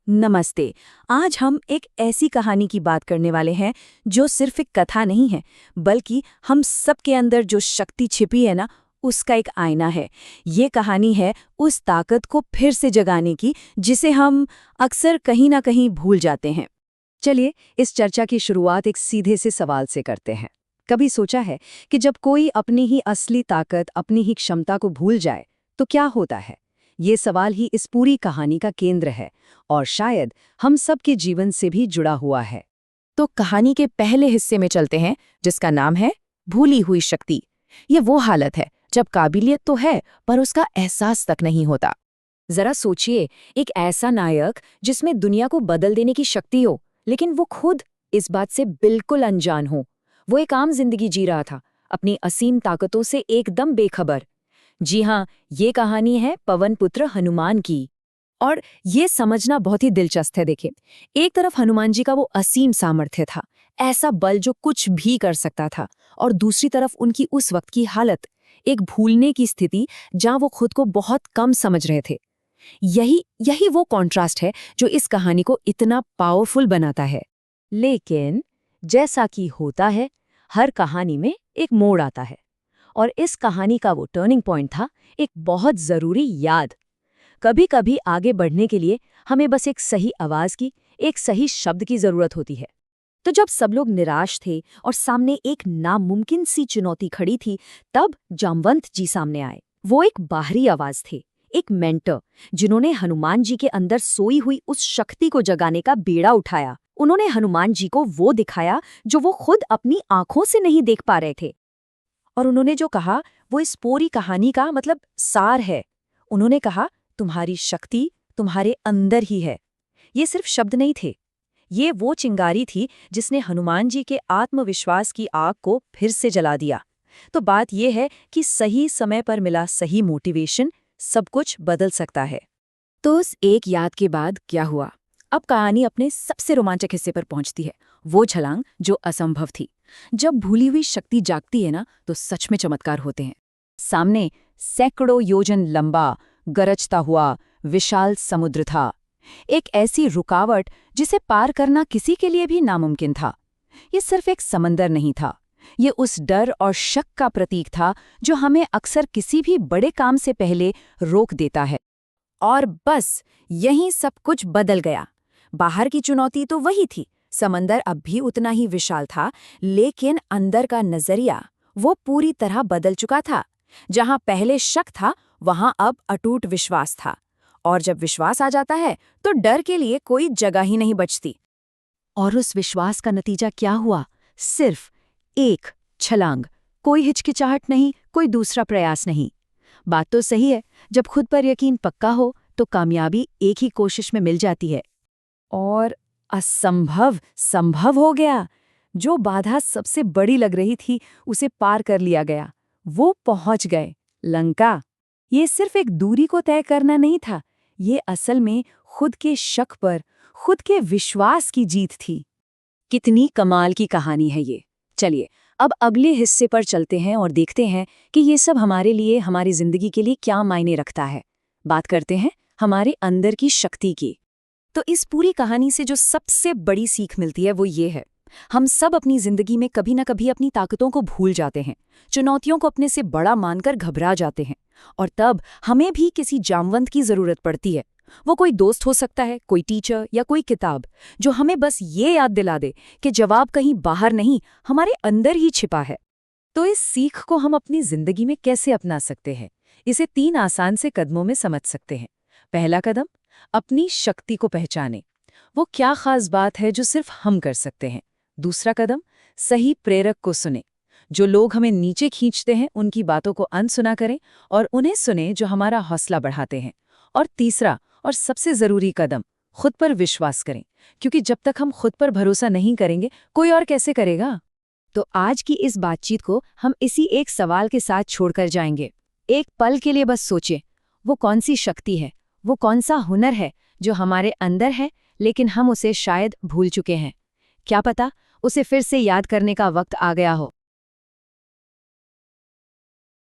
नमस्ते। आज हम एक ऐसी कहानी की बात करने वाले हैं जो सिर्फ एक कथा नहीं है, बल्कि हम सबके अंदर जो शक्ति छिपी है ना, उसका एक आईना है। ये कहानी है उस ताकत को फिर से जगाने की जिसे हम अक्सर कहीं ना कहीं भूल जाते हैं। चलिए इस चर्चा की शुरुआत एक सीधे से सवाल से करते हैं। कभी सोचा है कि जब कोई अपनी ही असली ताकत, अपनी ही क्षमता को भूल जाए तो क्या होता है? ये सवाल ही इस पूरी कहानी का केंद्र है और शायद हम सबके जीवन से भी जुड़ा हुआ है। तो कहानी के पहले हिस्से में चलते हैं, जिसका नाम है भूली हुई शक्ति। ये वो हालत है जब काबिलियत तो है पर उसका एहसास तक नहीं होता। जरा सोचिए, एक ऐसा नायक जिसमें दुनिया को बदल देने की शक्ति हो, लेकिन वो खुद इस बात से बिल्कुल अनजान हो। वो एक आम जिंदगी जी रहा था, अपनी असीम ताकतों से एकदम बेखबर। जी हाँ, ये कहानी है पवन पुत्र हनुमान की। और ये समझना बहुत ही दिलचस्प है। देखिए, एक तरफ हनुमान जी का वो असीम सामर्थ्य था, ऐसा बल जो कुछ भी कर सकता था, और दूसरी तरफ उनकी उस वक्त की हालत, एक भूलने की स्थिति जहां वो खुद को बहुत कम समझ रहे थे। यही यही वो कॉन्ट्रास्ट है जो इस कहानी को इतना पावरफुल बनाता है। लेकिन जैसा कि होता है, हर कहानी में एक मोड़ आता है और इस कहानी का वो टर्निंग पॉइंट था एक बहुत जरूरी याद। कभी कभी आगे बढ़ने के लिए हमें बस एक सही आवाज की, एक सही शब्द की जरूरत होती है। तो जब सब लोग निराश थे और सामने एक नामुमकिन सी चुनौती खड़ी थी, तब जामवंत जी सामने आए। वो एक बाहरी आवाज थे, एक मेंटर, जिन्होंने हनुमान जी के अंदर सोई हुई उस शक्ति को जगाने का बीड़ा उठाया। उन्होंने हनुमान जी को वो दिखाया जो वो खुद अपनी आंखों से नहीं देख पा रहे थे। और उन्होंने जो कहा वो इस पूरी कहानी का मतलब सार है। उन्होंने कहा, तुम्हारी शक्ति तुम्हारे अंदर ही है। ये सिर्फ शब्द नहीं थे, ये वो चिंगारी थी जिसने हनुमान जी के आत्मविश्वास की आग को फिर से जला दिया। तो बात यह है कि सही समय पर मिला सही मोटिवेशन सब कुछ बदल सकता है। तो उस एक याद के बाद क्या हुआ? अब कहानी अपने सबसे रोमांचक हिस्से पर पहुंचती है, वो छलांग जो असंभव थी। जब भूली हुई शक्ति जागती है ना, तो सच में चमत्कार होते हैं। सामने सैकड़ों योजन लंबा, गरजता हुआ विशाल समुद्र था। एक ऐसी रुकावट जिसे पार करना किसी के लिए भी नामुमकिन था। ये सिर्फ एक समंदर नहीं था, ये उस डर और शक का प्रतीक था जो हमें अक्सर किसी भी बड़े काम से पहले रोक देता है। और बस यहीं सब कुछ बदल गया। बाहर की चुनौती तो वही थी, समंदर अब भी उतना ही विशाल था, लेकिन अंदर का नजरिया वो पूरी तरह बदल चुका था। जहां पहले शक था, वहां अब अटूट विश्वास था। और जब विश्वास आ जाता है तो डर के लिए कोई जगह ही नहीं बचती। और उस विश्वास का नतीजा क्या हुआ? सिर्फ एक छलांग, कोई हिचकिचाहट नहीं, कोई दूसरा प्रयास नहीं। बात तो सही है, जब खुद पर यकीन पक्का हो तो कामयाबी एक ही कोशिश में मिल जाती है। और असंभव संभव हो गया। जो बाधा सबसे बड़ी लग रही थी, उसे पार कर लिया गया। वो पहुंच गए लंका। ये सिर्फ एक दूरी को तय करना नहीं था, ये असल में खुद के शक पर, खुद के विश्वास की जीत थी। कितनी कमाल की कहानी है ये। चलिए अब अगले हिस्से पर चलते हैं और देखते हैं कि ये सब हमारे लिए, हमारी जिंदगी के लिए क्या मायने रखता है। बात करते हैं हमारे अंदर की शक्ति की। तो इस पूरी कहानी से जो सबसे बड़ी सीख मिलती है वो ये है, हम सब अपनी जिंदगी में कभी न कभी अपनी ताकतों को भूल जाते हैं, चुनौतियों को अपने से बड़ा मानकर घबरा जाते हैं, और तब हमें भी किसी जामवंत की जरूरत पड़ती है। वो कोई दोस्त हो सकता है, कोई टीचर या कोई किताब, जो हमें बस ये याद दिला दे कि जवाब कहीं बाहर नहीं, हमारे अंदर ही छिपा है। तो इस सीख को हम अपनी जिंदगी में कैसे अपना सकते हैं? इसे 3 आसान से कदमों में समझ सकते हैं। पहला कदम, अपनी शक्ति को पहचानें। वो क्या खास बात है जो सिर्फ हम कर सकते हैं। दूसरा कदम, सही प्रेरक को सुने। जो लोग हमें नीचे खींचते हैं उनकी बातों को अनसुना करें और उन्हें सुने जो हमारा हौसला बढ़ाते हैं। और तीसरा और सबसे जरूरी कदम, खुद पर विश्वास करें, क्योंकि जब तक हम खुद पर भरोसा नहीं करेंगे, कोई और कैसे करेगा? तो आज की इस बातचीत को हम इसी एक सवाल के साथ छोड़कर जाएंगे। एक पल के लिए बस सोचें, वो कौन सी शक्ति है, वो कौन सा हुनर है जो हमारे अंदर है लेकिन हम उसे शायद भूल चुके हैं। क्या पता उसे फिर से याद करने का वक्त आ गया हो।